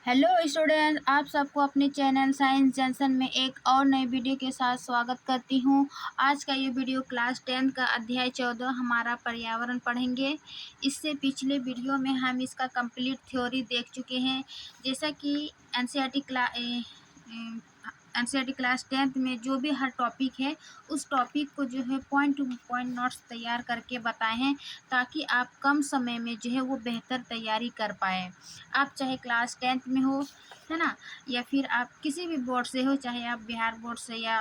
Hello student, आप सबको अपने चैनल साइंस जंक्शन में एक और नए वीडियो के साथ स्वागत करती हूँ। आज का ये वीडियो क्लास 10 का अध्याय 14 हमारा पर्यावरण पढ़ेंगे। इससे पिछले वीडियो में हम इसका कंप्लीट थ्योरी देख चुके हैं। जैसा कि एनसीईआरटी क्लास 10 में जो भी हर टॉपिक है उस टॉपिक को जो है पॉइंट टू पॉइंट नोट्स तैयार करके बताए हैं, ताकि आप कम समय में जो है वो बेहतर तैयारी कर पाएँ। आप चाहे क्लास 10th में हो, है ना, या फिर आप किसी भी बोर्ड से हो, चाहे आप बिहार बोर्ड से या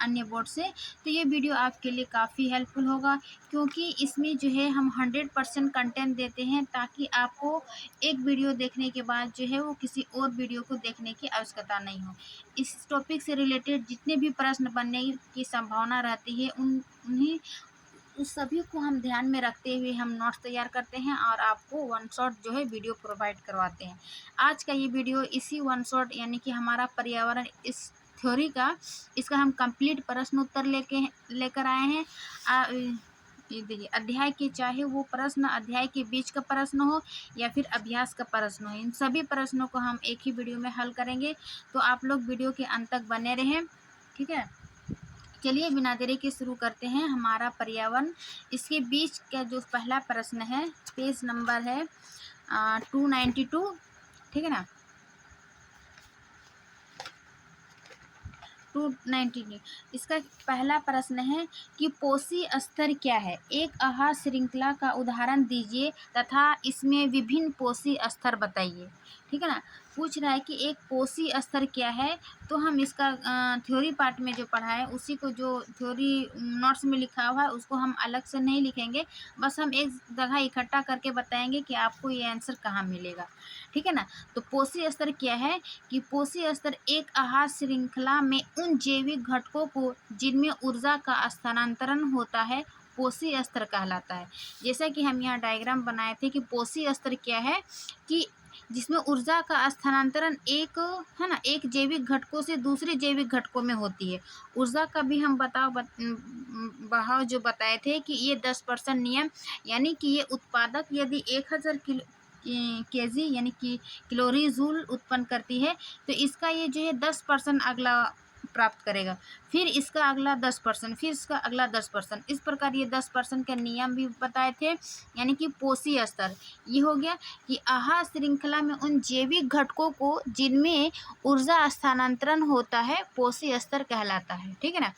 अन्य बोर्ड से, तो ये वीडियो आपके लिए काफ़ी हेल्पफुल होगा, क्योंकि इसमें जो है हम 100% कंटेंट देते हैं, ताकि आपको एक वीडियो देखने के बाद जो है वो किसी और वीडियो को देखने की आवश्यकता नहीं हो। इस टॉपिक से रिलेटेड जितने भी प्रश्न बनने की संभावना रहती है उन्हीं उस सभी को हम ध्यान में रखते हुए हम नोट्स तैयार करते हैं और आपको वन शॉट जो है वीडियो प्रोवाइड करवाते हैं। आज का ये वीडियो इसी वन शॉट यानी कि हमारा पर्यावरण इस थ्योरी का इसका हम कंप्लीट प्रश्न उत्तर लेकर आए हैं। ये देखिए, अध्याय के चाहे वो प्रश्न अध्याय के बीच का प्रश्न हो या फिर अभ्यास का प्रश्न हो, इन सभी प्रश्नों को हम एक ही वीडियो में हल करेंगे। तो आप लोग वीडियो के अंत तक बने रहें, ठीक है। चलिए बिना देरी के शुरू करते हैं हमारा पर्यावरण। इसके बीच का जो पहला प्रश्न है, पेज नंबर है 292, ठीक है ना, 292। इसका पहला प्रश्न है कि पोषी स्तर क्या है? एक आहार श्रृंखला का उदाहरण दीजिए तथा इसमें विभिन्न पोषी स्तर बताइए। ठीक है ना, पूछ रहा है कि एक पोषी स्तर क्या है। तो हम इसका थ्योरी पार्ट में जो पढ़ा है उसी को, जो थ्योरी नोट्स में लिखा हुआ है उसको हम अलग से नहीं लिखेंगे, बस हम एक जगह इकट्ठा करके बताएंगे कि आपको ये आंसर कहाँ मिलेगा। ठीक है ना। तो पोषी स्तर क्या है कि पोषी स्तर एक आहार श्रृंखला में उन जैविक घटकों को जिनमें ऊर्जा का स्थानांतरण होता है पोषी स्तर कहलाता है। जैसा कि हम यहाँ डायग्राम बनाए थे कि पोषी स्तर क्या है कि जिसमें ऊर्जा का स्थानांतरण एक, है ना, एक जैविक घटकों से दूसरे जैविक घटकों में होती है। ऊर्जा का भी हम बहाव जो बताए थे कि ये 10% नियम, यानी कि ये उत्पादक यदि 1000 केजी यानी कि कैलोरी जूल उत्पन्न करती है, तो इसका ये जो है 10% अगला प्राप्त करेगा, फिर इसका अगला 10%, फिर इसका अगला 10%, इस प्रकार ये 10% का नियम भी बताए थे। यानी कि पोषी स्तर ये हो गया कि आहार श्रृंखला में उन जैविक घटकों को जिनमें ऊर्जा स्थानांतरण होता है पोषी स्तर कहलाता है। ठीक है ना।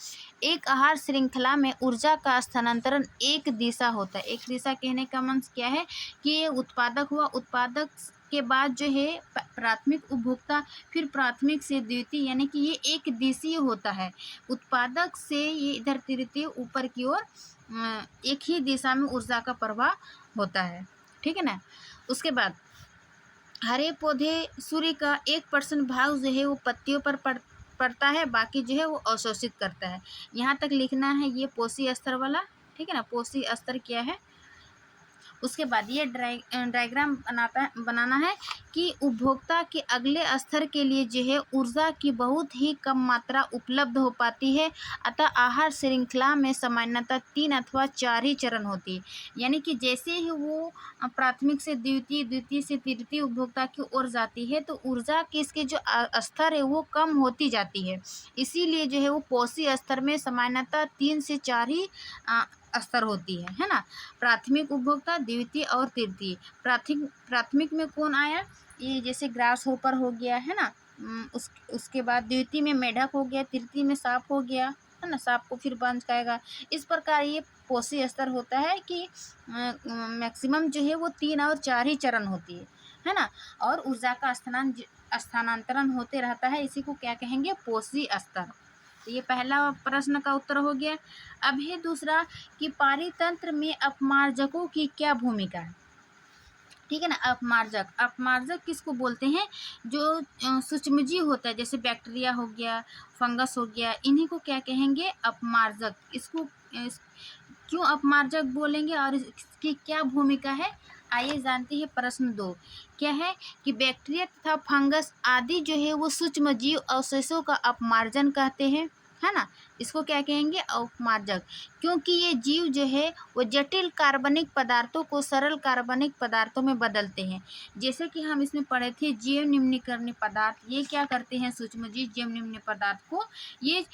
एक आहार श्रृंखला में ऊर्जा का स्थानांतरण एक दिशा होता है। एक दिशा कहने का मतलब क्या है कि ये उत्पादक हुआ, उत्पादक के बाद जो है प्राथमिक उपभोक्ता, फिर प्राथमिक से द्वितीय, यानी कि ये एक दिशीय होता है। उत्पादक से ये इधर तृतीय ऊपर की ओर एक ही दिशा में ऊर्जा का प्रवाह होता है। ठीक है ना। उसके बाद हरे पौधे सूर्य का 1% भाग जो है वो पत्तियों पर पड़ता है, बाकी जो है वो अवशोषित करता है। यहाँ तक लिखना है ये पोषी स्तर वाला। ठीक है ना, पोषी स्तर क्या है। उसके बाद ये डायग्राम बनाना है कि उपभोक्ता के अगले स्तर के लिए जो है ऊर्जा की बहुत ही कम मात्रा उपलब्ध हो पाती है। अतः आहार श्रृंखला में सामान्यतः 3 अथवा 4 ही चरण होती है। यानी कि जैसे ही वो प्राथमिक से द्वितीय, द्वितीय से तृतीय उपभोक्ता की ओर जाती है, तो ऊर्जा की इसके जो स्तर है वो कम होती जाती है। इसीलिए जो है वो पोषी स्तर में सामान्यतः 3 से 4 ही स्तर होती है ना। प्राथमिक उपभोक्ता, द्वितीय और तृतीय। प्राथमिक में कौन आया, ये जैसे ग्रास होपर हो गया, है ना। उसके बाद द्वितीय में मेढक हो गया, तृतीय में सांप हो गया, है ना, सांप को फिर बंद खाएगा। इस प्रकार ये पोषी स्तर होता है कि मैक्सिमम जो है वो 3 और 4 ही चरण होती है ना। और ऊर्जा का स्थानांतरण होते रहता है, इसी को क्या कहेंगे, पोषी स्तर। तो ये पहला प्रश्न का उत्तर हो गया। अब है दूसरा कि पारितंत्र में अपमार्जकों की क्या भूमिका है। ठीक है ना। अपमार्जक किसको बोलते हैं, जो सूक्ष्मजीव होता है, जैसे बैक्टीरिया हो गया, फंगस हो गया, इन्हीं को क्या कहेंगे, अपमार्जक। इसको क्यों अपमार्जक बोलेंगे और इसकी क्या भूमिका है, आइए जानते हैं। प्रश्न 2 क्या है कि बैक्टीरिया तथा फंगस आदि जो है वो सूक्ष्मजीव अवशेषों का अपमार्जन कहते हैं। है ना। इसको क्या कहेंगे, अपमार्जक, क्योंकि ये जीव जो है वो जटिल कार्बनिक पदार्थों को सरल कार्बनिक पदार्थों में बदलते हैं। जैसे कि हम इसमें पढ़े थे जैव निम्नीकरणीय पदार्थ, ये क्या करते हैं, सूक्ष्मजीव जैव निम्न पदार्थ को, ये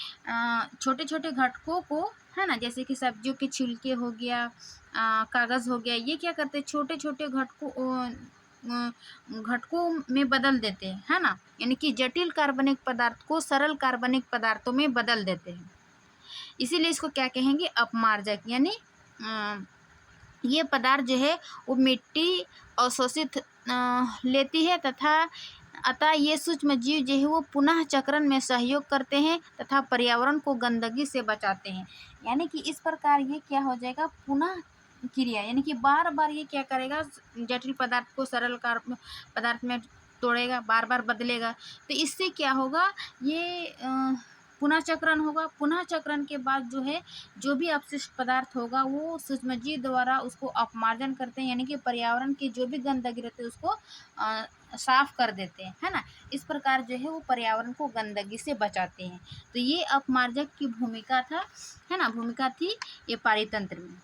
छोटे छोटे घटकों को, है ना, जैसे कि सब्जियों के छिलके हो गया, कागज़ हो गया, ये क्या करते हैं, छोटे छोटे घटकों में बदल देते हैं, है ना, यानी कि जटिल कार्बनिक पदार्थ को सरल कार्बनिक पदार्थों में बदल देते हैं। इसीलिए इसको क्या कहेंगे, अपमार्जक, यानी ये पदार्थ जो है वो मिट्टी अवशोषित लेती है तथा अतः ये सूक्ष्म जीव जो है वो पुनः चक्रण में सहयोग करते हैं तथा पर्यावरण को गंदगी से बचाते हैं। यानी कि इस प्रकार ये क्या हो जाएगा, पुनः क्रिया, यानी कि बार बार ये क्या करेगा, जटिल पदार्थ को सरल पदार्थ में तोड़ेगा, बार बार बदलेगा। तो इससे क्या होगा, ये पुनः चक्रण होगा। पुनः चक्रण के बाद जो है जो भी अपशिष्ट पदार्थ होगा वो सूक्ष्मजीव द्वारा उसको अपमार्जन करते हैं, यानी कि पर्यावरण की जो भी गंदगी रहती है उसको साफ कर देते हैं, है ना। इस प्रकार जो है वो पर्यावरण को गंदगी से बचाते हैं। तो ये अपमार्जक की भूमिका था, है ना, भूमिका थी ये पारितंत्र में।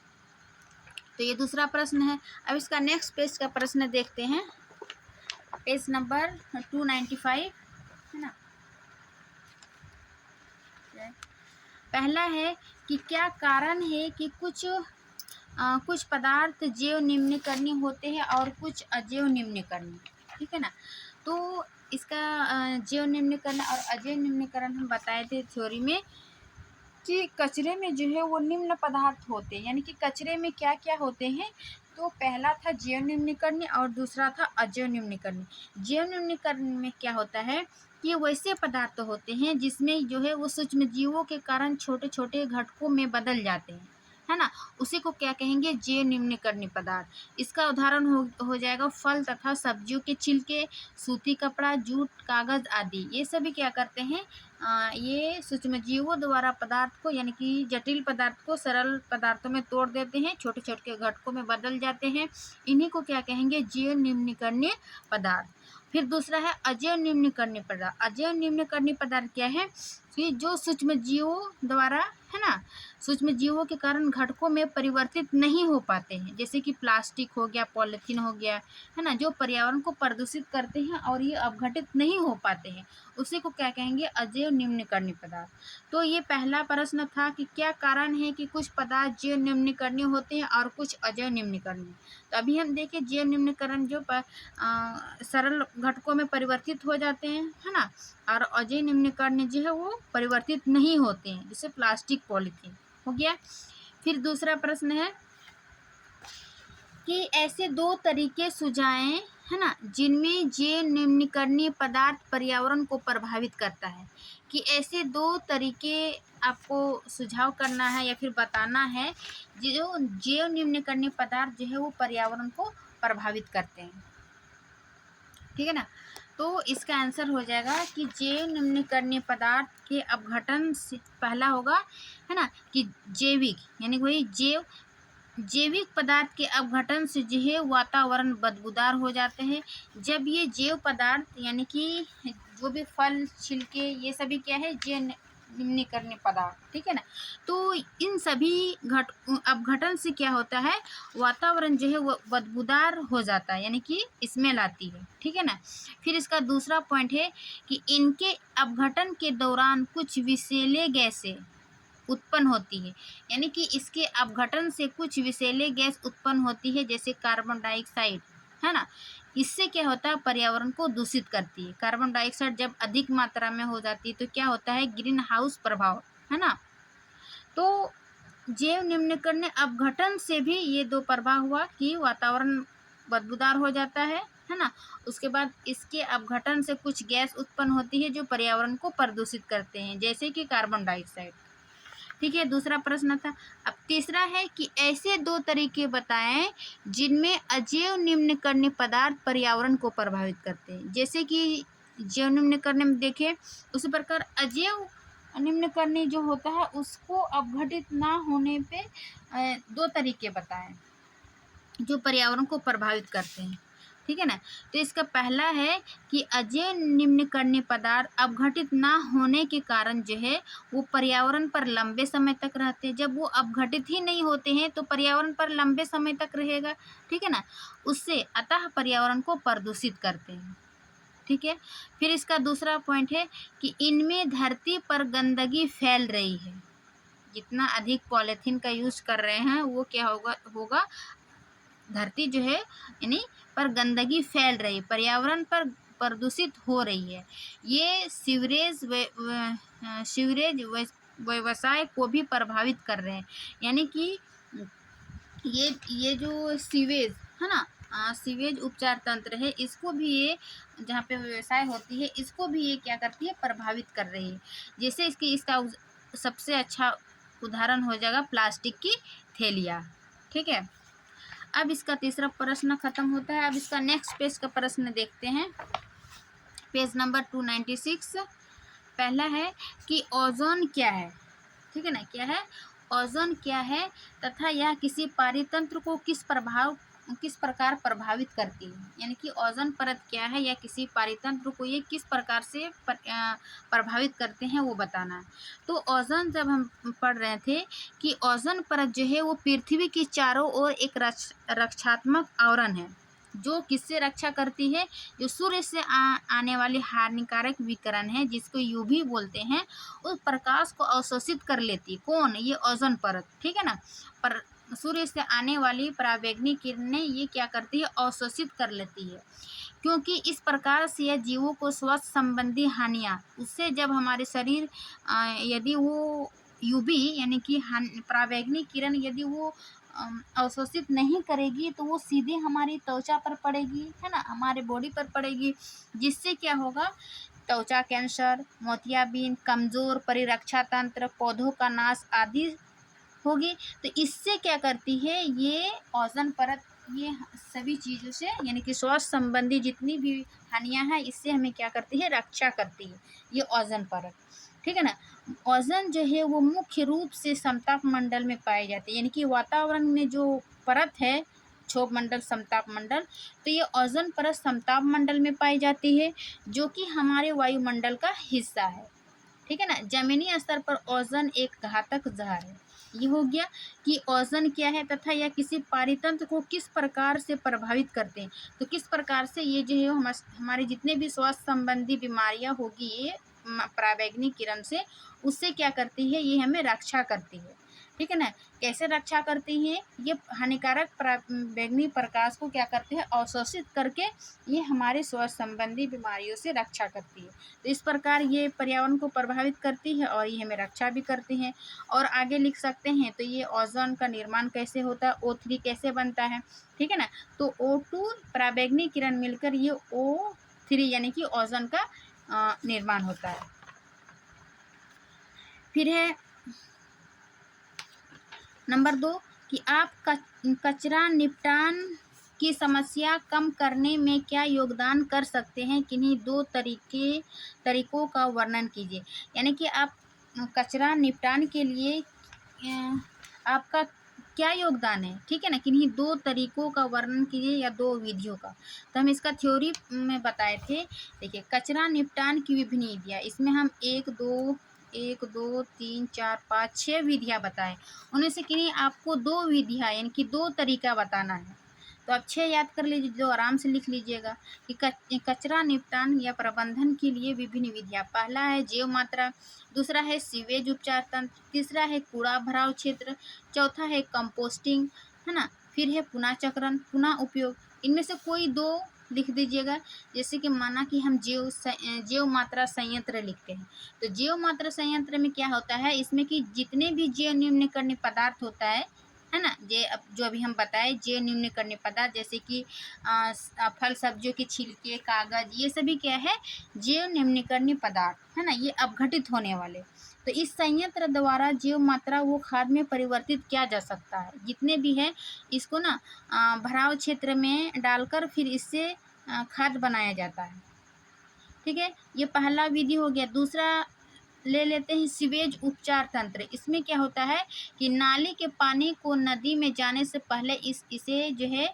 तो ये दूसरा प्रश्न है। अब इसका नेक्स्ट पेज का प्रश्न देखते हैं, पेज नंबर 295, है ना। पहला है कि क्या कारण है कि कुछ पदार्थ जैव निम्नीकरणीय होते हैं और कुछ अजैव निम्नीकरणीय, ठीक है ना। तो इसका जैव निम्नीकरण और अजैव निम्नीकरण हम बताए थे थ्योरी में कि कचरे में जो है वो निम्न पदार्थ होते हैं, यानी कि कचरे में क्या क्या होते हैं। तो पहला था जैव निम्नीकरणीय और दूसरा था अजैव निम्नीकरणीय। जैव निम्नीकरण में क्या होता है कि वैसे पदार्थ होते हैं जिसमें जो है वो सूक्ष्म जीवों के कारण छोटे छोटे घटकों में बदल जाते हैं, है ना, उसी को क्या कहेंगे, जैव निम्नीकरणीय पदार्थ। इसका उदाहरण हो जाएगा फल तथा सब्जियों के छिलके, सूती कपड़ा, जूट, कागज आदि। ये सभी क्या करते हैं, ये सूक्ष्मजीवों द्वारा पदार्थ को, यानी कि जटिल पदार्थ को सरल पदार्थों में तोड़ देते हैं, छोटे छोटे घटकों में बदल जाते हैं। इन्हीं को क्या कहेंगे, जैव निम्नीकरणीय पदार्थ। फिर दूसरा है अजैव निम्नीकरणीय पदार्थ। अजैव निम्नीकरणीय पदार्थ क्या है कि जो सूक्ष्मजीवों द्वारा, है ना, सूक्ष्मजीवों के कारण घटकों में परिवर्तित नहीं हो पाते हैं, जैसे कि प्लास्टिक हो गया, पॉलीथीन हो गया, है ना, जो पर्यावरण को प्रदूषित करते हैं और ये अपघटित नहीं हो पाते हैं, उसी को क्या कहेंगे, अजैव निम्नीकरणीय पदार्थ। तो ये पहला प्रश्न था कि क्या कारण है कि कुछ पदार्थ जैव निम्नीकरणीय होते हैं और कुछ अजैव निम्नीकरणीय। तो अभी हम देखें जैव निम्नीकरण जो सरल घटकों में परिवर्तित हो जाते हैं, है ना, और अजैव निम्नीकरणीय जो है वो परिवर्तित नहीं होते हैं, जैसे प्लास्टिक, पॉलीथीन हो गया। फिर दूसरा प्रश्न है कि ऐसे दो तरीके सुझाएं, है ना, जिनमें जैव निम्नीकरणीय पदार्थ पर्यावरण को प्रभावित करता है। कि ऐसे दो तरीके आपको सुझाव करना है या फिर बताना है जो जैव निम्नीकरणीय पदार्थ जो है वो पर्यावरण को प्रभावित करते हैं, ठीक है ना। तो इसका आंसर हो जाएगा कि जैव निम्नीकरणीय पदार्थ के अपघटन से पहला होगा, है ना, कि जैविक, यानी वही जैविक पदार्थ के अपघटन से जो है वातावरण बदबूदार हो जाते हैं। जब ये जैव पदार्थ, यानी कि जो भी फल, छिलके, ये सभी क्या है, जैव निम्नीकरणीय पदार्थ, ठीक है ना। तो इन सभी अपघटन से क्या होता है, वातावरण जो है वो बदबूदार हो जाता है, यानी कि स्मेल आती है, ठीक है ना। फिर इसका दूसरा पॉइंट है कि इनके अपघटन के दौरान कुछ विषैले गैसें उत्पन्न होती है, यानी कि इसके अपघटन से कुछ विषैले गैस उत्पन्न होती है, जैसे कार्बन डाइऑक्साइड, है ना। इससे क्या होता है, पर्यावरण को दूषित करती है। कार्बन डाइऑक्साइड जब अधिक मात्रा में हो जाती है तो क्या होता है, ग्रीन हाउस प्रभाव, है ना। तो जैव निम्नीकरणीय अपघटन से भी ये दो प्रभाव हुआ कि वातावरण बदबूदार हो जाता है ना। उसके बाद इसके अपघटन से कुछ गैस उत्पन्न होती है जो पर्यावरण को प्रदूषित करते हैं, जैसे कि कार्बन डाइऑक्साइड, ठीक है। दूसरा प्रश्न था। अब तीसरा है कि ऐसे दो तरीके बताएं जिनमें अजैव निम्नीकरणीय पदार्थ पर्यावरण को प्रभावित करते हैं। जैसे कि जैव निम्नीकरणीय में देखें, उसी प्रकार अजैव निम्नीकरणीय जो होता है उसको अपघटित ना होने पे दो तरीके बताएं जो पर्यावरण को प्रभावित करते हैं। ठीक है ना। तो इसका पहला है कि अजैव निम्नकर्णीय पदार्थ अपघटित ना होने के कारण जो है वो पर्यावरण पर लंबे समय तक रहते हैं। जब वो अपघटित ही नहीं होते हैं तो पर्यावरण पर लंबे समय तक रहेगा, ठीक है ना। उससे अतः पर्यावरण को प्रदूषित करते हैं, ठीक है। फिर इसका दूसरा पॉइंट है कि इनमें धरती पर गंदगी फैल रही है। जितना अधिक पॉलीथीन का यूज कर रहे हैं वो क्या होगा धरती जो है यानी पर गंदगी फैल रही है, पर्यावरण पर प्रदूषित हो रही है। ये सीवरेज व्यवसाय को भी प्रभावित कर रहे हैं। यानी कि ये जो सीवेज है ना, सीवेज उपचार तंत्र है, इसको भी ये जहाँ पे व्यवसाय होती है इसको भी ये क्या करती है, प्रभावित कर रही है। जैसे इसका सबसे अच्छा उदाहरण हो जाएगा प्लास्टिक की थैलियाँ, ठीक है। अब इसका तीसरा प्रश्न खत्म होता है। अब इसका नेक्स्ट पेज का प्रश्न देखते हैं, पेज नंबर 296। पहला है कि ओजोन क्या है, ठीक है ना। क्या है ओजोन, क्या है तथा यह किसी पारितंत्र को किस प्रकार प्रभावित करती है। यानी कि ओजोन परत क्या है या किसी पारितंत्र को ये किस प्रकार से प्रभावित करते हैं वो बताना है। तो ओजोन जब हम पढ़ रहे थे कि ओजोन परत जो है वो पृथ्वी की चारों ओर एक रक्षात्मक आवरण है जो किससे रक्षा करती है, जो सूर्य से आने वाली हानिकारक विकिरण है जिसको यूवी बोलते हैं, उस प्रकाश को अवशोषित कर लेती। कौन, ये ओजोन परत, ठीक है ना। पर सूर्य से आने वाली पराबैंगनी किरणें ये क्या करती है, अवशोषित कर लेती है। क्योंकि इस प्रकार से यह जीवों को स्वास्थ्य संबंधी हानियाँ उससे जब हमारे शरीर यदि वो यूवी यानी कि पराबैंगनी किरण यदि वो अवशोषित नहीं करेगी तो वो सीधे हमारी त्वचा पर पड़ेगी, है ना, हमारे बॉडी पर पड़ेगी, जिससे क्या होगा, त्वचा कैंसर, मोतियाबिंद, कमजोर परिरक्षा तंत्र, पौधों का नाश आदि होगी। तो इससे क्या करती है ये ओजोन परत, ये सभी चीज़ों से यानी कि स्वास्थ्य संबंधी जितनी भी हानियाँ हैं इससे हमें क्या करती है, रक्षा करती है ये ओजोन परत, ठीक है ना। ओजोन जो है वो मुख्य रूप से समताप मंडल में पाई जाती है। यानी कि वातावरण में जो परत है, क्षोभ मंडल, समताप मंडल, तो ये ओजोन परत समताप मंडल में पाई जाती है जो कि हमारे वायुमंडल का हिस्सा है, ठीक है ना। जमीनी स्तर पर ओजोन एक घातक जहर है। ये हो गया कि ओजोन क्या है तथा यह किसी पारितंत्र को किस प्रकार से प्रभावित करते हैं। तो किस प्रकार से ये जो है हमारे जितने भी स्वास्थ्य संबंधी बीमारियां होगी ये पराबैंगनी किरण से, उससे क्या करती है, ये हमें रक्षा करती है, ठीक है ना। कैसे रक्षा करती है, ये हानिकारक पराबैंगनी प्रकाश को क्या करते हैं, अवशोषित करके ये हमारे स्वास्थ्य संबंधी बीमारियों से रक्षा करती है। तो इस प्रकार ये पर्यावरण को प्रभावित करती है और ये हमें रक्षा भी करती हैं। और आगे लिख सकते हैं तो ये ओजोन का निर्माण कैसे होता है, O3 कैसे बनता है, ठीक है ना। तो O2 पराबैंगनी किरण मिलकर ये O3 यानी कि ओजोन का निर्माण होता है। फिर है नंबर 2 कि आप कचरा निपटान की समस्या कम करने में क्या योगदान कर सकते हैं, किन्हीं 2 तरीकों का वर्णन कीजिए। यानी कि आप कचरा निपटान के लिए आपका क्या योगदान है, ठीक है ना, किन्हीं 2 तरीकों का वर्णन कीजिए या 2 विधियों का। तो हम इसका थ्योरी में बताए थे। देखिए कचरा निपटान की विभिन्न विधियाँ, इसमें हम 1 2 3 4 5 6 विधियाँ बताएं। उनमें से किन्हीं आपको 2 विधियाँ यानी कि 2 तरीका बताना है। तो आप 6 याद कर लीजिए, जो आराम से लिख लीजिएगा कि कचरा निपटान या प्रबंधन के लिए विभिन्न विधियाँ। पहला है जैव मात्रा, दूसरा है सीवेज उपचार तंत्र, तीसरा है कूड़ा भराव क्षेत्र, चौथा है कंपोस्टिंग, है ना, फिर है पुनः चक्रण, पुनः उपयोग। इनमें से कोई 2 लिख दीजिएगा। जैसे कि माना कि हम जैव मात्रा संयंत्र लिखते हैं, तो जैव मात्रा संयंत्र में क्या होता है, इसमें कि जितने भी जैव न्यूनीकरणीय पदार्थ होता है ना, जो अभी हम बताए जैव न्यूनीकरणीय पदार्थ, जैसे कि फल सब्जियों के छिलके, कागज, ये सभी क्या है, जैव न्यूनीकरणीय पदार्थ है ना, ये अपघटित होने वाले। तो इस संयंत्र द्वारा जैव मात्रा वो खाद में परिवर्तित किया जा सकता है, जितने भी है इसको ना भराव क्षेत्र में डालकर फिर इससे खाद बनाया जाता है, ठीक है। ये पहला विधि हो गया। दूसरा ले लेते हैं सीवेज उपचार तंत्र। इसमें क्या होता है कि नाली के पानी को नदी में जाने से पहले इसे जो है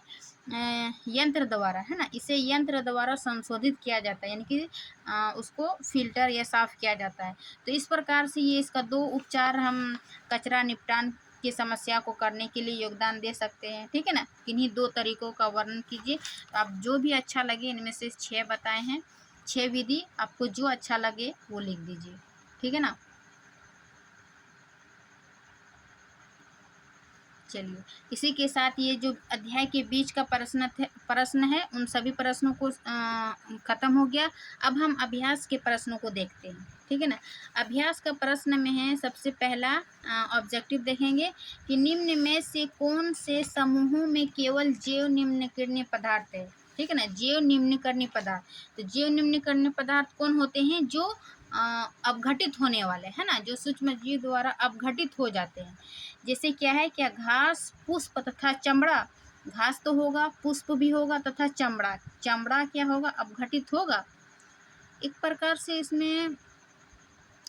यंत्र द्वारा, है ना, इसे यंत्र द्वारा संशोधित किया जाता है, यानी कि उसको फिल्टर या साफ़ किया जाता है। तो इस प्रकार से ये इसका 2 उपचार हम कचरा निपटान की समस्या को करने के लिए योगदान दे सकते हैं, ठीक है ना। किन्हीं 2 तरीकों का वर्णन कीजिए। तो आप जो भी अच्छा लगे इनमें से 6 बताए हैं, 6 विधि आपको जो अच्छा लगे वो लिख दीजिए, ठीक है ना। चलिए, इसी के साथ ये जो अध्याय के बीच का प्रश्न है उन सभी प्रश्नों को ख़त्म हो गया। अब हम अभ्यास के प्रश्नों को देखते हैं, ठीक है ना। अभ्यास का प्रश्न में है सबसे पहला ऑब्जेक्टिव देखेंगे कि निम्न में से कौन से समूहों में केवल जैव निम्नकरणीय पदार्थ है, ठीक है ना। जैव निम्नकरणीय पदार्थ, तो जैव निम्नकरणीय पदार्थ कौन होते हैं? जो अपघटित होने वाले, है ना, जो सूक्ष्म जीव द्वारा अपघटित हो जाते हैं। जैसे क्या है, क्या घास, पुष्प तथा चमड़ा। घास तो होगा, पुष्प भी होगा तथा चमड़ा। चमड़ा क्या होगा? अपघटित होगा। एक प्रकार से इसमें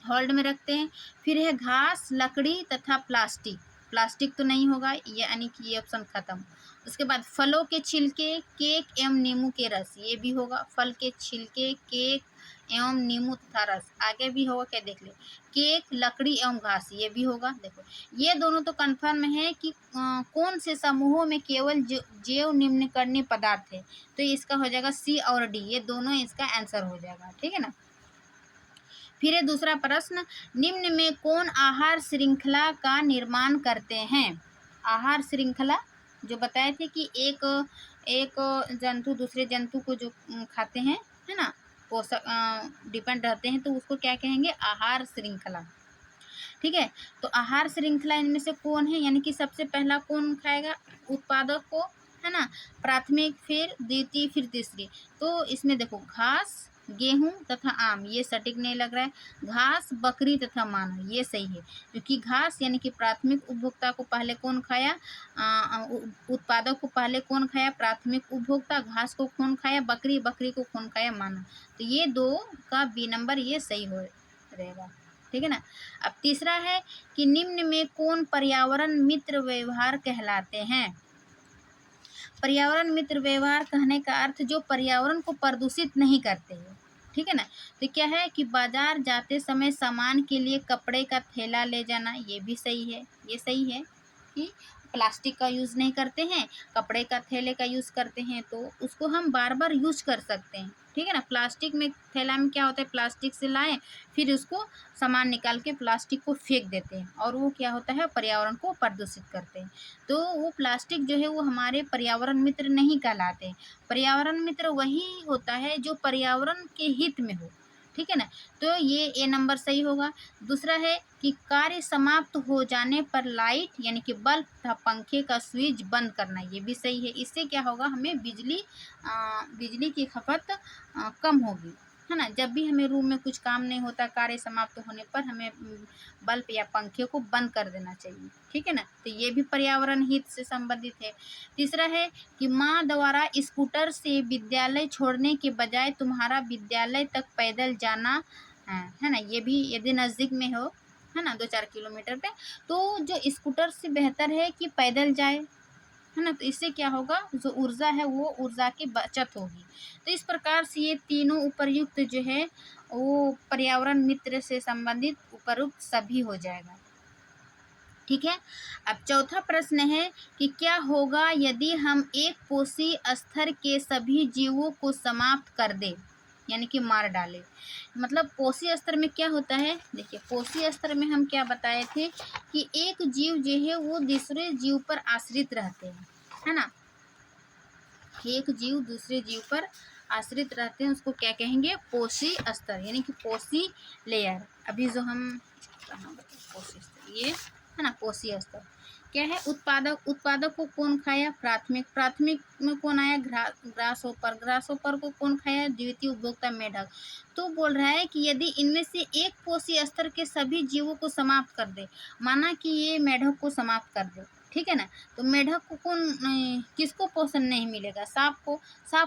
होल्ड में रखते हैं। फिर है घास, लकड़ी तथा प्लास्टिक। प्लास्टिक तो नहीं होगा, यानी कि ये ऑप्शन खत्म। उसके बाद फलों के छिलके, केक एवं नींबू के रस, ये भी होगा। फल के छिलके, केक एवं नींबू तथा रस। आगे भी होगा, क्या देख ले, केक, लकड़ी एवं घास, ये भी होगा। देखो ये दोनों तो कन्फर्म है कि कौन से समूहों में केवल जैव निम्नकरणीय पदार्थ है। तो इसका हो जाएगा सी और डी, ये दोनों इसका आंसर हो जाएगा, ठीक है ना। फिर है दूसरा प्रश्न, निम्न में कौन आहार श्रृंखला का निर्माण करते हैं? आहार श्रृंखला जो बताए थे कि एक जंतु दूसरे जंतु को जो खाते हैं, है ना, पोषक डिपेंड रहते हैं, तो उसको क्या कहेंगे? आहार श्रृंखला, ठीक है। तो आहार श्रृंखला इनमें से कौन है, यानी कि सबसे पहला कौन खाएगा? उत्पादक को, है ना, प्राथमिक, फिर द्वितीय, फिर तीसरी। तो इसमें देखो घास, गेहूं तथा आम, ये सटीक नहीं लग रहा है। घास, बकरी तथा मानव, ये सही है, क्योंकि घास यानी कि प्राथमिक उपभोक्ता को पहले कौन खाया? उत्पादक को पहले कौन खाया? प्राथमिक उपभोक्ता। घास को कौन खाया? बकरी। बकरी को कौन खाया? मानव। तो ये 2 का बी नंबर ये सही हो रहेगा, ठीक है ना। अब तीसरा है कि निम्न में कौन पर्यावरण मित्र व्यवहार कहलाते हैं? पर्यावरण मित्र व्यवहार कहने का अर्थ जो पर्यावरण को प्रदूषित नहीं करते हैं, ठीक है ना। तो क्या है कि बाजार जाते समय सामान के लिए कपड़े का थैला ले जाना, ये भी सही है। ये सही है कि प्लास्टिक का यूज़ नहीं करते हैं, कपड़े का थैले का यूज़ करते हैं, तो उसको हम बार बार यूज कर सकते हैं, ठीक है ना। प्लास्टिक में थैला में क्या होता है? प्लास्टिक से लाएं, फिर उसको सामान निकाल के प्लास्टिक को फेंक देते हैं, और वो क्या होता है? पर्यावरण को प्रदूषित करते हैं। तो वो प्लास्टिक जो है वो हमारे पर्यावरण मित्र नहीं कहलाते। पर्यावरण मित्र वही होता है जो पर्यावरण के हित में हो, ठीक है ना। तो ये ए नंबर सही होगा। दूसरा है कि कार्य समाप्त हो जाने पर लाइट यानी कि बल्ब तथा पंखे का स्विच बंद करना, ये भी सही है। इससे क्या होगा? हमें बिजली की खपत कम होगी, है ना। जब भी हमें रूम में कुछ काम नहीं होता, कार्य समाप्त होने पर हमें बल्ब या पंखे को बंद कर देना चाहिए, ठीक है ना। तो ये भी पर्यावरण हित से संबंधित है। तीसरा है कि माँ द्वारा स्कूटर से विद्यालय छोड़ने के बजाय तुम्हारा विद्यालय तक पैदल जाना है ना। ये भी यदि नज़दीक में हो, है ना, 2-4 किलोमीटर पे, तो जो स्कूटर से बेहतर है कि पैदल जाए, है ना। तो इससे क्या होगा? जो ऊर्जा है वो ऊर्जा की बचत होगी। तो इस प्रकार से ये तीनों उपर्युक्त जो है वो पर्यावरण मित्र से संबंधित उपयुक्त सभी हो जाएगा, ठीक है। अब चौथा प्रश्न है कि क्या होगा यदि हम एक कोशी स्तर के सभी जीवों को समाप्त कर दें, यानी कि मार डालें। मतलब कोशी स्तर में क्या होता है? देखिए कोशी स्तर में हम क्या बताए थे कि एक जीव जो है वो दूसरे जीव पर आश्रित रहते हैं, है ना। एक जीव दूसरे जीव पर आश्रित रहते हैं, उसको क्या कहेंगे? कोशी स्तर, यानी कि कोशी लेयर। अभी जो हम कोशी स्तर, ये है ना कोशी स्तर क्या है? उत्पादक को कौन खाया? प्राथमिक में कौन आया? ग्रास होपर को कौन खाया? द्वितीय उपभोक्ता मेढक। तो बोल रहा है कि यदि इनमें से एक कोशी स्तर के सभी जीवों को समाप्त कर दे, माना कि ये मेढक को समाप्त कर दे, ठीक है ना। तो मेढक को किसको पोषण नहीं मिलेगा? सांप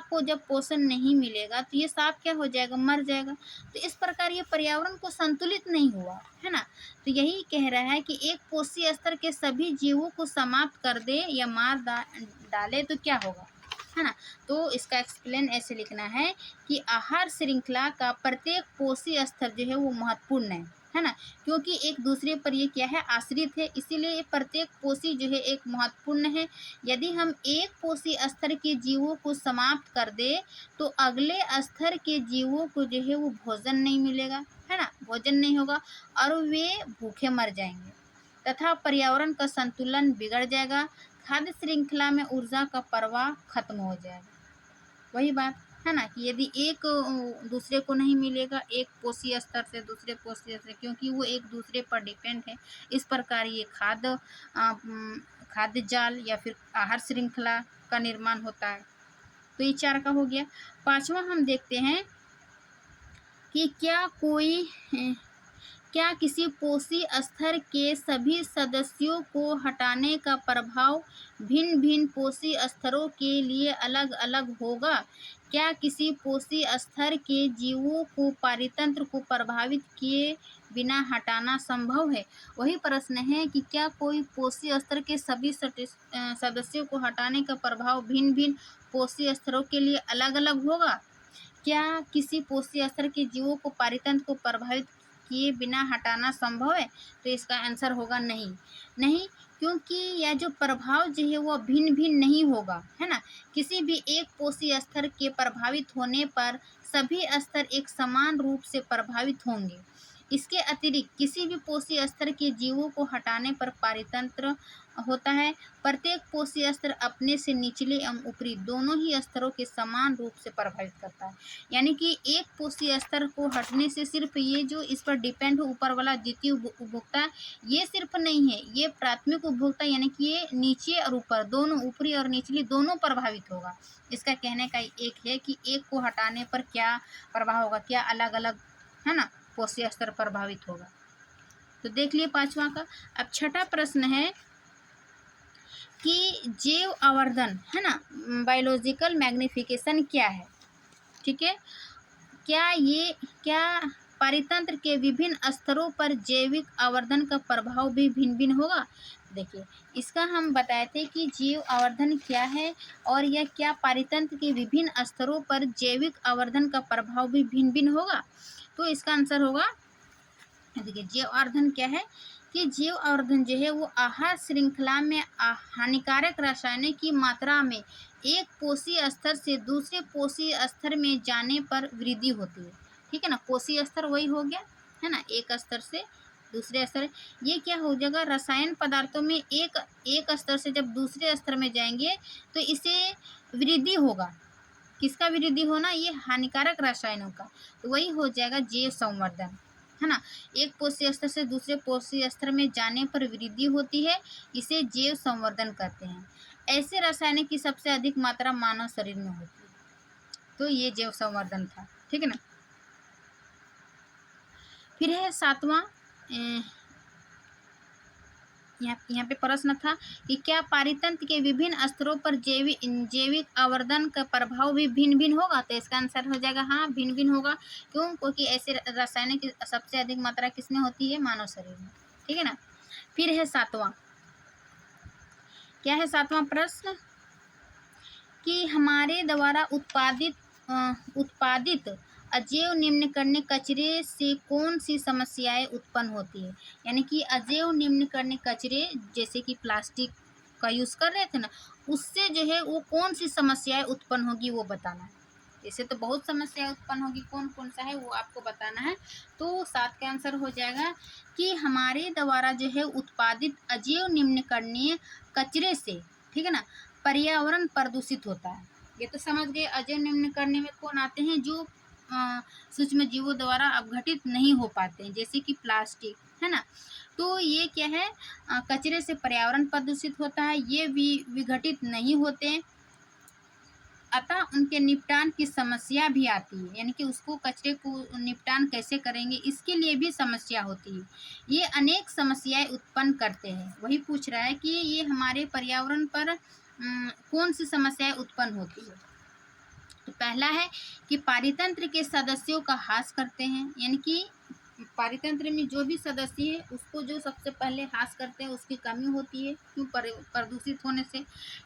को जब पोषण नहीं मिलेगा तो ये सांप क्या हो जाएगा? मर जाएगा। तो इस प्रकार ये पर्यावरण को संतुलित नहीं हुआ, है ना। तो यही कह रहा है कि एक कोशी स्तर के सभी जीवों को समाप्त कर दे या मार डाले तो क्या होगा? है ना। तो इसका एक्सप्लेन ऐसे लिखना है कि आहार श्रृंखला का प्रत्येक पोषी स्तर जो है वो महत्वपूर्ण है ना, क्योंकि एक दूसरे पर ये क्या है, आश्रित है, इसीलिए प्रत्येक पोषी जो है एक महत्वपूर्ण है। यदि हम एक पोषी स्तर के जीवों को समाप्त कर दे तो अगले स्तर के जीवों को जो है वो भोजन नहीं मिलेगा, है ना, भोजन नहीं होगा और वे भूखे मर जाएंगे तथा पर्यावरण का संतुलन बिगड़ जाएगा, खाद्य श्रृंखला में ऊर्जा का प्रवाह खत्म हो जाएगा। वही बात है ना कि यदि एक दूसरे को नहीं मिलेगा, एक पोषी स्तर से दूसरे पोषी स्तर, क्योंकि वो एक दूसरे पर डिपेंड है, इस प्रकार ये खाद्य जाल या फिर आहार श्रृंखला का निर्माण होता है। तो ये 4 का हो गया। 5वां हम देखते हैं कि क्या किसी पोषी स्तर के सभी सदस्यों को हटाने का प्रभाव भिन्न भिन्न पोषी स्तरों के लिए अलग अलग होगा? क्या किसी पोषी स्तर के जीवों को पारितंत्र को प्रभावित किए बिना हटाना संभव है? वही प्रश्न है कि क्या कोई पोषी स्तर के सभी सदस्यों को हटाने का प्रभाव भिन्न भिन्न पोषी स्तरों के लिए अलग अलग होगा? क्या किसी पोषी स्तर के जीवों को पारितंत्र को प्रभावित किए बिना हटाना संभव है? तो इसका आंसर होगा नहीं। नहीं, क्योंकि यह जो प्रभाव जो है वो भिन्न भिन्न नहीं होगा, है ना। किसी भी एक पोषी स्तर के प्रभावित होने पर सभी स्तर एक समान रूप से प्रभावित होंगे। इसके अतिरिक्त किसी भी पोषी स्तर के जीवों को हटाने पर पारितंत्र होता है। प्रत्येक पोषी स्तर अपने से निचले एवं ऊपरी दोनों ही स्तरों के समान रूप से प्रभावित करता है। यानी कि एक पोषी स्तर को हटने से सिर्फ ये जो इस पर डिपेंड हो ऊपर वाला द्वितीय उपभोक्ता, ये सिर्फ नहीं है, ये प्राथमिक उपभोक्ता यानी कि ये नीचे और ऊपर दोनों, ऊपरी और निचली दोनों प्रभावित होगा। इसका कहने का एक है कि एक को हटाने पर क्या प्रभाव होगा, क्या अलग अलग, है ना, पोषी स्तर प्रभावित होगा। तो देख लिए 5वां का। अब 6ठा प्रश्न है कि जैव आवर्धन, है ना, बायोलॉजिकल मैग्निफिकेशन क्या है? ठीक है, क्या पारितंत्र के विभिन्न स्तरों पर जैविक आवर्धन का प्रभाव भी भिन्न भिन्न होगा? देखिए, इसका हम बताए थे कि जैव आवर्धन क्या है और यह क्या पारितंत्र के विभिन्न स्तरों पर जैविक आवर्धन का प्रभाव भी भिन्न भिन्न होगा? तो इसका आंसर होगा, देखिए, जैव आवर्धन क्या है कि जैव आवर्धन जो है वो आहार श्रृंखला में हानिकारक रसायनों की मात्रा में एक पोषी स्तर से दूसरे पोषी स्तर में जाने पर वृद्धि होती है। ठीक है ना, पोषी स्तर वही हो गया, है ना, एक स्तर से दूसरे स्तर। ये क्या हो जाएगा, रसायन पदार्थों में एक स्तर से जब दूसरे स्तर में जाएंगे तो इसे वृद्धि होगा। किसका वृद्धि होना? ये हानिकारक रसायनों का। तो वही हो जाएगा जैव संवर्धन, है ना। एक पोषी स्तर से दूसरे पोषी स्तर में जाने पर वृद्धि होती है, इसे जैव संवर्धन कहते हैं। ऐसे रसायनों की सबसे अधिक मात्रा मानव शरीर में होती है, तो ये जैव संवर्धन था। ठीक है ना। फिर है 7वां, यहाँ पे प्रश्न था कि क्या पारितंत्र के विभिन्न स्तरों पर जैविक आवर्धन का प्रभाव भी भिन्न भिन्न होगा? तो इसका आंसर हो जाएगा हाँ, भिन्न भिन्न होगा। क्यों? क्योंकि ऐसे रसायनों की सबसे अधिक मात्रा किसमें होती है? मानव शरीर में। ठीक है ना। फिर है 7वां, क्या है 7वां प्रश्न कि हमारे द्वारा उत्पादित अजैव निम्नकरणीय कचरे से कौन सी समस्याएं उत्पन्न होती है? यानी कि अजैव निम्नकरणीय कचरे जैसे कि प्लास्टिक का यूज़ कर रहे थे ना, उससे जो है वो कौन सी समस्याएं उत्पन्न होगी वो बताना है। इससे तो बहुत समस्याएं उत्पन्न होगी, कौन कौन सा है वो आपको बताना है। तो 7 का आंसर हो जाएगा कि हमारे द्वारा जो है उत्पादित अजैव निम्नकरणीय कचरे से, ठीक है ना, पर्यावरण प्रदूषित होता है। ये तो समझ गए। अजैव निम्नकरणीय में कौन आते हैं? जो सूक्ष्म जीवों द्वारा अपघटित नहीं हो पाते हैं, जैसे कि प्लास्टिक, है ना। तो ये क्या है, कचरे से पर्यावरण प्रदूषित होता है, ये विघटित नहीं होते, अतः उनके निपटान की समस्या भी आती है। यानी कि उसको कचरे को निपटान कैसे करेंगे, इसके लिए भी समस्या होती है। ये अनेक समस्याएं उत्पन्न करते हैं। वही पूछ रहा है कि ये हमारे पर्यावरण पर कौन सी समस्याएं उत्पन्न होती है। तो पहला है कि पारितंत्र के सदस्यों का ह्रास करते हैं, यानी कि पारितंत्र में जो भी सदस्य है उसको जो सबसे पहले ह्रास करते हैं उसकी कमी होती है, क्यों? प्रदूषित होने से,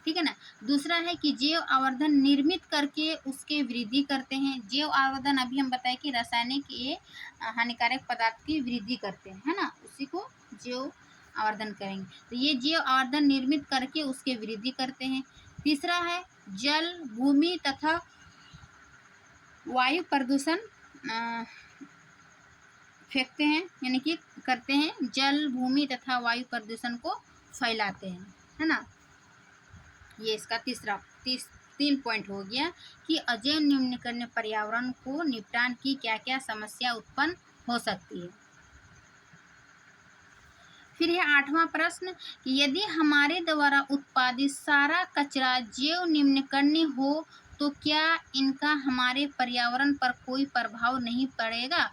ठीक है ना। दूसरा है कि जैव आवर्धन निर्मित करके उसके वृद्धि करते हैं। जैव आवर्धन अभी हम बताए कि रासायनिक ये हानिकारक पदार्थ की वृद्धि करते हैं, है ना, उसी को जैव आवर्धन करेंगे। तो ये जैव आवर्धन निर्मित करके उसके वृद्धि करते हैं। तीसरा है जल, भूमि तथा वायु प्रदूषण फेंकते हैं, यानी कि करते हैं। जल, भूमि तथा वायु प्रदूषण को फैलाते हैं, है ना। ये इसका तीन पॉइंट हो गया कि अजैव न्यूनीकरण पर्यावरण को निपटान की क्या क्या समस्या उत्पन्न हो सकती है। फिर है 8वां प्रश्न कि यदि हमारे द्वारा उत्पादित सारा कचरा जैव न्यूनीकरणीय हो तो क्या इनका हमारे पर्यावरण पर कोई प्रभाव नहीं पड़ेगा?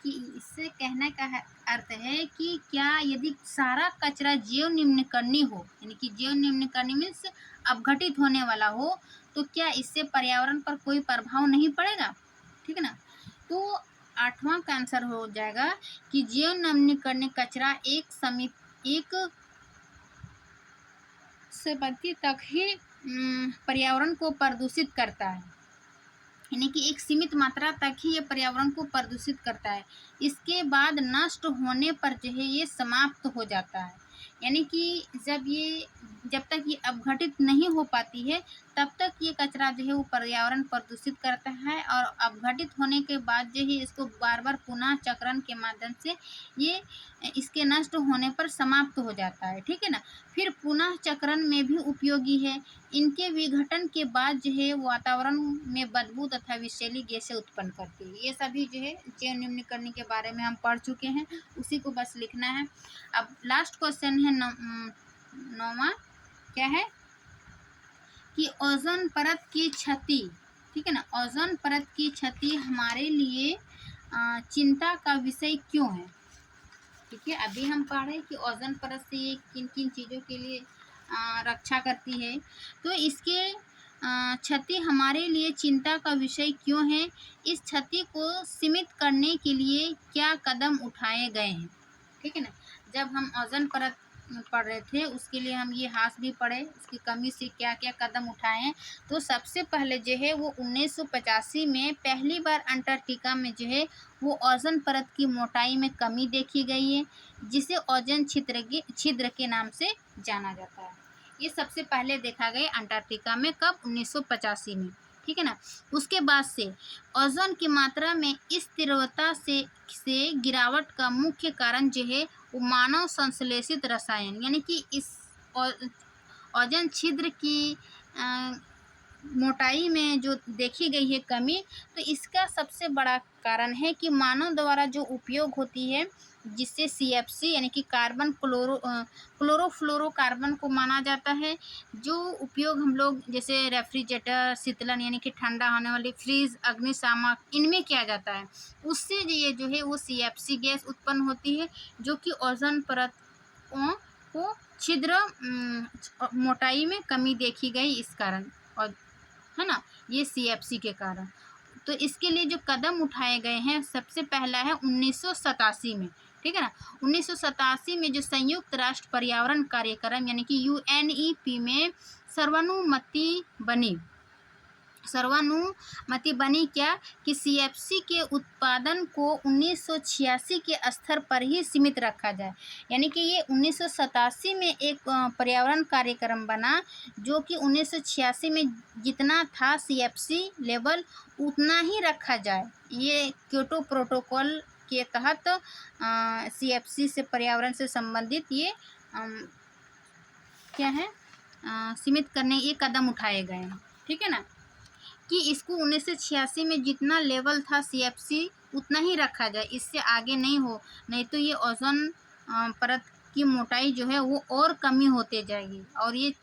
कि इससे कहने का अर्थ है कि क्या यदि सारा कचरा जैव न्यूनीकरणीय हो, यानी कि जैव न्यूनीकरणीय मीन्स अपघटित होने वाला हो, तो क्या इससे पर्यावरण पर कोई प्रभाव नहीं पड़ेगा, ठीक है ना। तो 8वां का आंसर हो जाएगा कि जैव न्यूनीकरणीय कचरा एक संपत्ति तक ही पर्यावरण को प्रदूषित करता है, यानी कि एक सीमित मात्रा तक ही ये पर्यावरण को प्रदूषित करता है। इसके बाद नष्ट होने पर जो है ये समाप्त हो जाता है, यानी कि जब तक ये अपघटित नहीं हो पाती है तब तक ये कचरा जो है वो पर्यावरण प्रदूषित करता है, और अपघटित होने के बाद जो है इसको बार बार पुनः चक्रण के माध्यम से ये इसके नष्ट होने पर समाप्त हो जाता है, ठीक है ना। फिर पुनः चक्रण में भी उपयोगी है। इनके विघटन के बाद जो है वातावरण में बदबू तथा विषैली गैसें उत्पन्न करती है। ये सभी जो है जैव न्यूनीकरण के बारे में हम पढ़ चुके हैं, उसी को बस लिखना है। अब लास्ट क्वेश्चन है 9वां, क्या है कि ओजोन परत की क्षति, ठीक है ना, ओजोन परत की क्षति हमारे लिए चिंता का विषय क्यों है? ठीक है, अभी हम पढ़ रहे हैं कि ओजोन परत से ये किन किन चीज़ों के लिए रक्षा करती है। तो इसके क्षति हमारे लिए चिंता का विषय क्यों है? इस क्षति को सीमित करने के लिए क्या कदम उठाए गए हैं, ठीक है ना। जब हम ओजोन परत पढ़ रहे थे उसके लिए हम ये ह्रास भी पढ़े, उसकी कमी से क्या क्या कदम उठाए हैं। तो सबसे पहले जो है वो 1985 में पहली बार अंटार्कटिका में जो है वो ओजोन परत की मोटाई में कमी देखी गई है, जिसे ओजोन छिद्र के नाम से जाना जाता है। ये सबसे पहले देखा गया अंटार्कटिका में, कब? 1985 में, ठीक है ना। उसके बाद से ओजोन की मात्रा में इस तीव्रता से गिरावट का मुख्य कारण जो है वो मानव संश्लेषित रसायन, यानी कि इस ओजोन छिद्र की मोटाई में जो देखी गई है कमी, तो इसका सबसे बड़ा कारण है कि मानव द्वारा जो उपयोग होती है, जिससे CFC यानी कि कार्बन क्लोरोफ्लोरोकार्बन को माना जाता है। जो उपयोग हम लोग जैसे रेफ्रिजरेटर, शीतलन यानी कि ठंडा होने वाली फ्रीज, अग्निशामक, इनमें किया जाता है, उससे ये जो है वो CFC गैस उत्पन्न होती है, जो कि ओजोन परत को छिद्र मोटाई में कमी देखी गई इस कारण, और है ना, ये CFC के कारण। तो इसके लिए जो कदम उठाए गए हैं, सबसे पहला है 1987 में, ठीक है ना। 1987 में जो संयुक्त राष्ट्र पर्यावरण कार्यक्रम यानी कि UNEP में सर्वानुमति बनी क्या कि CFC के उत्पादन को 1986 के स्तर पर ही सीमित रखा जाए, यानी कि ये 1987 में एक पर्यावरण कार्यक्रम बना, जो कि 1986 में जितना था CFC लेवल उतना ही रखा जाए। ये क्योटो प्रोटोकॉल के तहत CFC से पर्यावरण से संबंधित ये क्या है सीमित करने ये कदम उठाए गए हैं, ठीक है ना, कि इसको 1986 में जितना लेवल था CFC उतना ही रखा जाए, इससे आगे नहीं तो ये ओजोन परत की मोटाई जो है वो और कमी होते जाएगी और ये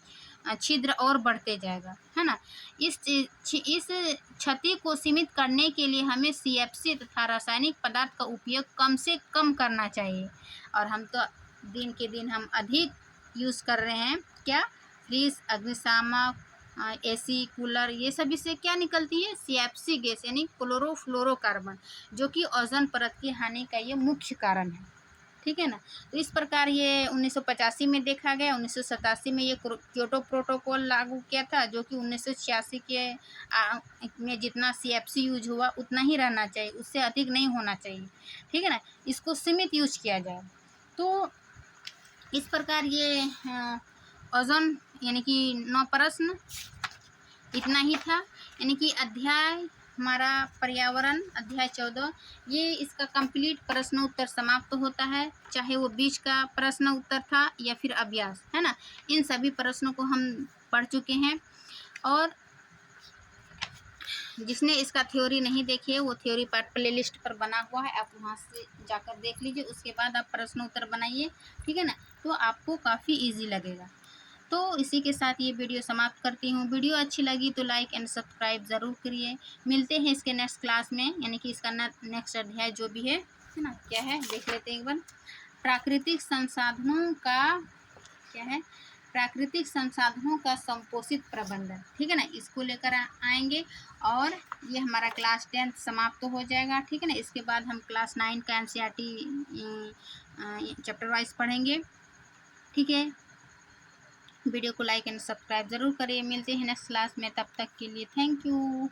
छिद्र और बढ़ते जाएगा, है ना। इस क्षति को सीमित करने के लिए हमें CFC तथा रासायनिक पदार्थ का उपयोग कम से कम करना चाहिए, और हम तो दिन के दिन हम अधिक यूज़ कर रहे हैं, क्या? फ्रीज, अग्निशामक, एसी, कूलर, ये सब इससे क्या निकलती है, CFC गैस यानी क्लोरोफ्लोरोकार्बन, जो कि ओजोन परत की हानि का ये मुख्य कारण है। ठीक है ना। तो इस प्रकार ये 1985 में देखा गया। 1987 में ये क्योटो प्रोटोकॉल लागू किया था, जो कि 1986 के में जितना CFC यूज हुआ उतना ही रहना चाहिए, उससे अधिक नहीं होना चाहिए। ठीक है ना, इसको सीमित यूज किया जाए। तो इस प्रकार ये ओजोन यानी कि 9 प्रश्न इतना ही था। यानी कि अध्याय हमारा पर्यावरण अध्याय 14 ये इसका कंप्लीट प्रश्न उत्तर समाप्त होता है, चाहे वो बीच का प्रश्न उत्तर था या फिर अभ्यास, है ना। इन सभी प्रश्नों को हम पढ़ चुके हैं। और जिसने इसका थ्योरी नहीं देखी है वो थ्योरी पार्ट प्लेलिस्ट पर बना हुआ है, आप वहाँ से जाकर देख लीजिए। उसके बाद आप प्रश्न उत्तर बनाइए, ठीक है ना, तो आपको काफ़ी ईजी लगेगा। तो इसी के साथ ये वीडियो समाप्त करती हूँ। वीडियो अच्छी लगी तो लाइक एंड सब्सक्राइब ज़रूर करिए। मिलते हैं इसके नेक्स्ट क्लास में, यानी कि इसका नेक्स्ट अध्याय जो भी है ना, क्या है देख लेते हैं एक बार। प्राकृतिक संसाधनों का क्या है, प्राकृतिक संसाधनों का संपोषित प्रबंधन, ठीक है ना, इसको लेकर आएंगे। और ये हमारा क्लास 10 समाप्त हो जाएगा। ठीक है ना, इसके बाद हम क्लास 9 का NCERT चैप्टर वाइज पढ़ेंगे। ठीक है, वीडियो को लाइक एंड सब्सक्राइब ज़रूर करिए। मिलते हैं नेक्स्ट क्लास में, तब तक के लिए थैंक यू।